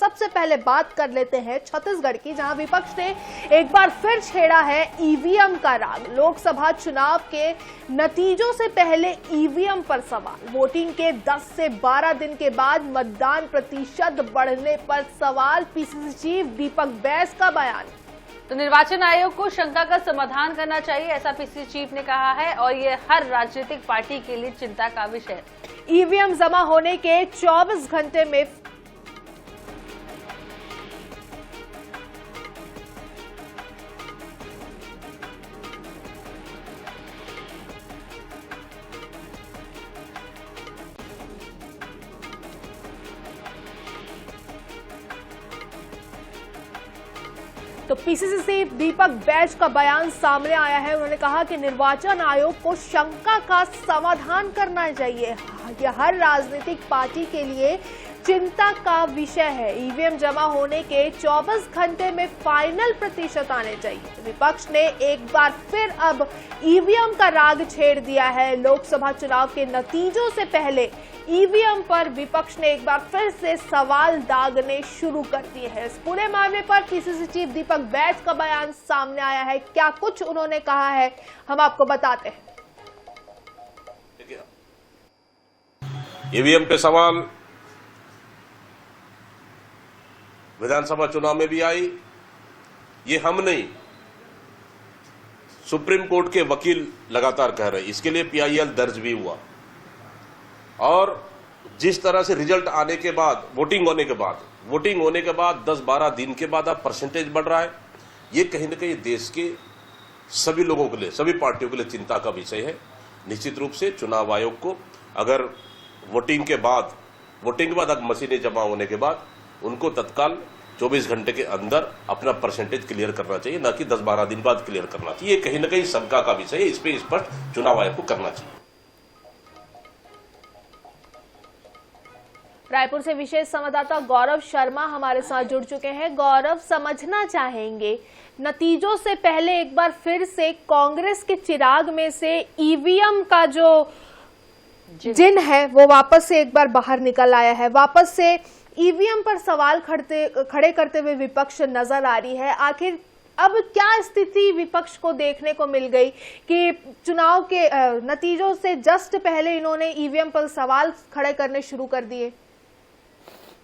सबसे पहले बात कर लेते हैं छत्तीसगढ़ की, जहां विपक्ष ने एक बार फिर छेड़ा है ईवीएम का राग। लोकसभा चुनाव के नतीजों से पहले ईवीएम पर सवाल। वोटिंग के 10 से 12 दिन के बाद मतदान प्रतिशत बढ़ने पर सवाल। पीसीसी चीफ दीपक बैस का बयान। तो निर्वाचन आयोग को शंका का समाधान करना चाहिए, ऐसा पीसीसी चीफ ने कहा है, और ये हर राजनीतिक पार्टी के लिए चिंता का विषय है। ईवीएम जमा होने के 24 घंटे में तो पीसीसी चीफ दीपक बैस का बयान सामने आया है। उन्होंने कहा कि निर्वाचन आयोग को शंका का समाधान करना चाहिए, यह हर राजनीतिक पार्टी के लिए चिंता का विषय है। ईवीएम जमा होने के 24 घंटे में फाइनल प्रतिशत आने चाहिए। विपक्ष ने एक बार फिर अब ईवीएम का राग छेड़ दिया है। लोकसभा चुनाव के नतीजों से पहले ईवीएम पर विपक्ष ने एक बार फिर से सवाल दागने शुरू कर दिए हैं। इस पूरे मामले पर पीसीसी चीफ दीपक बैस का बयान सामने आया है। क्या कुछ उन्होंने कहा है, हम आपको बताते हैं। ईवीएम पे सवाल विधानसभा चुनाव में भी आई। ये हम नहीं, सुप्रीम कोर्ट के वकील लगातार कह रहे हैं। इसके लिए पीआईएल दर्ज भी हुआ, और जिस तरह से रिजल्ट आने के बाद, वोटिंग होने के बाद 10-12 दिन के बाद अब परसेंटेज बढ़ रहा है। ये कहीं ना कहीं देश के सभी लोगों के लिए, सभी पार्टियों के लिए चिंता का विषय है। निश्चित रूप से चुनाव आयोग को अगर वोटिंग के बाद अगर मशीनें जमा होने के बाद उनको तत्काल 24 घंटे के अंदर अपना परसेंटेज क्लियर करना चाहिए, न कि 10-12 दिन बाद क्लियर करना चाहिए। ये कहीं ना कहीं शंका का विषय है, इस पे स्पष्ट चुनाव आयोग को करना चाहिए। रायपुर से विशेष संवाददाता गौरव शर्मा हमारे साथ जुड़ चुके हैं। गौरव, समझना चाहेंगे नतीजों से पहले एक बार फिर से कांग्रेस के चिराग में से ईवीएम का जो जिन है वो वापस से एक बार बाहर निकल आया है। वापस से ईवीएम पर सवाल खड़े करते हुए विपक्ष नजर आ रही है। आखिर अब क्या स्थिति विपक्ष को देखने को मिल गई कि चुनाव के नतीजों से जस्ट पहले इन्होंने ईवीएम पर सवाल खड़े करने शुरू कर दिए?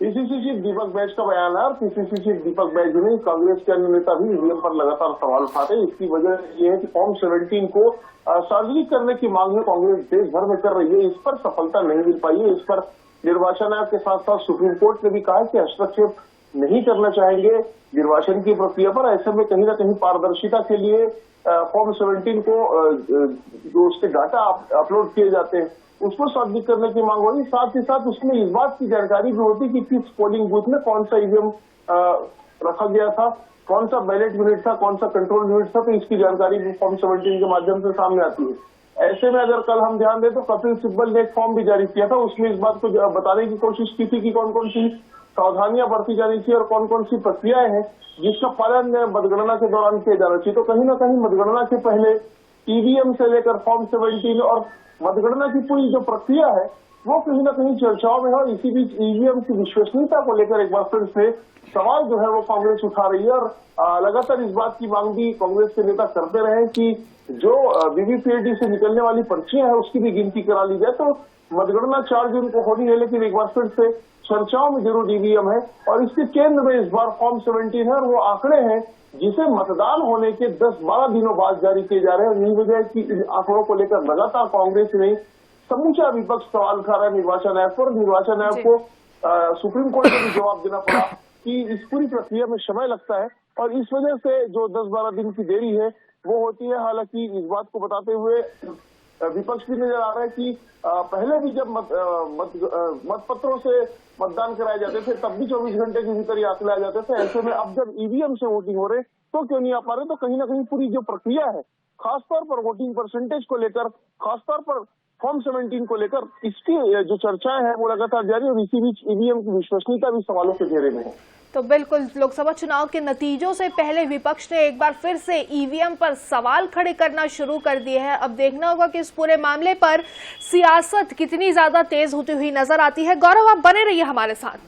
पीसीसी चीफ दीपक बैस का बयान है, और पीसीसी चीफ दीपक बैस ने कांग्रेस के अन्य नेता भी ईवीएम पर लगातार सवाल उठाते हैं। इसकी वजह यह है कि फॉर्म 17 को सार्वजनिक करने की मांग है कांग्रेस देश भर में कर रही है। इस पर सफलता नहीं मिल पाई है। इस पर निर्वाचन आयोग के साथ साथ सुप्रीम कोर्ट ने भी कहा है कि हस्तक्षेप नहीं करना चाहेंगे निर्वाचन की प्रक्रिया पर। ऐसे में कहीं ना कहीं पारदर्शिता के लिए फॉर्म 17 को जो उसके डाटा अपलोड किए जाते हैं उसको सार्वजनिक करने की मांग होगी। साथ ही साथ उसमें इस बात की जानकारी भी होती कि किस पोलिंग बूथ में कौन सा ईवीएम रखा गया था, कौन सा बैलेट यूनिट था, कौन सा कंट्रोल यूनिट था, तो इसकी जानकारी भी फॉर्म 17 के माध्यम से सामने आती है। ऐसे में अगर कल हम ध्यान दें तो कपिल सिब्बल ने एक फॉर्म भी जारी किया था। उसमें इस बात को बताने की कोशिश की थी कि कौन कौन सी सावधानियां बरती जानी चाहिए और कौन कौन सी प्रक्रियाएं हैं जिसका पालन मतगणना के दौरान किया जाना चाहिए। तो कहीं ना कहीं मतगणना के पहले ईवीएम से लेकर फॉर्म 17 और मतगणना की पूरी जो प्रक्रिया है वो कहीं ना कहीं चर्चाओं में है। इसी बीच ईवीएम की विश्वसनीयता को लेकर एक बार फिर से सवाल जो है वो कांग्रेस उठा रही है, और लगातार इस बात की मांग भी कांग्रेस के नेता करते रहे कि जो वीवीपीएटी से निकलने वाली पर्चियां हैं उसकी भी गिनती करा ली जाए। तो मतगणना 4 जून को होनी है, लेकिन एक बार फिर से चर्चाओं में जरूर ईवीएम है, और इसके केंद्र में इस बार फॉर्म 17 है, और वो आंकड़े हैं जिसे मतदान होने के 10-12 दिनों बाद जारी किए जा रहे हैं। यही वजह है कि इन आंकड़ों को लेकर लगातार कांग्रेस ने समूचा विपक्ष सवाल उठा रहा है निर्वाचन आयोग पर। निर्वाचन आयोग को सुप्रीम कोर्ट को भी जवाब देना पड़ा कि इस पूरी प्रक्रिया में समय लगता है, और इस वजह से जो 10-12 दिन की देरी है वो होती है। हालांकि इस बात को बताते हुए विपक्ष भी नजर आ रहा है कि पहले भी जब मतपत्रों से मतदान कराए जाते थे तब भी 24 घंटे के भीतर ही आंकड़े आ जाते थे। ऐसे में अब जब ईवीएम से वोटिंग हो रहे तो क्यों नहीं आ पा रहे? तो कहीं ना कहीं पूरी जो प्रक्रिया है, खासतौर पर वोटिंग परसेंटेज को लेकर, खासतौर पर फॉर्म 17 को लेकर, इसकी जो चर्चाएं हैं वो लगातार जारी, और इसी बीच ईवीएम की विश्वसनीयता भी सवालों के घेरे में है। तो बिल्कुल लोकसभा चुनाव के नतीजों से पहले विपक्ष ने एक बार फिर से ईवीएम पर सवाल खड़े करना शुरू कर दिए हैं। अब देखना होगा कि इस पूरे मामले पर सियासत कितनी ज्यादा तेज होती हुई नजर आती है। गौरव, आप बने रहिए हमारे साथ।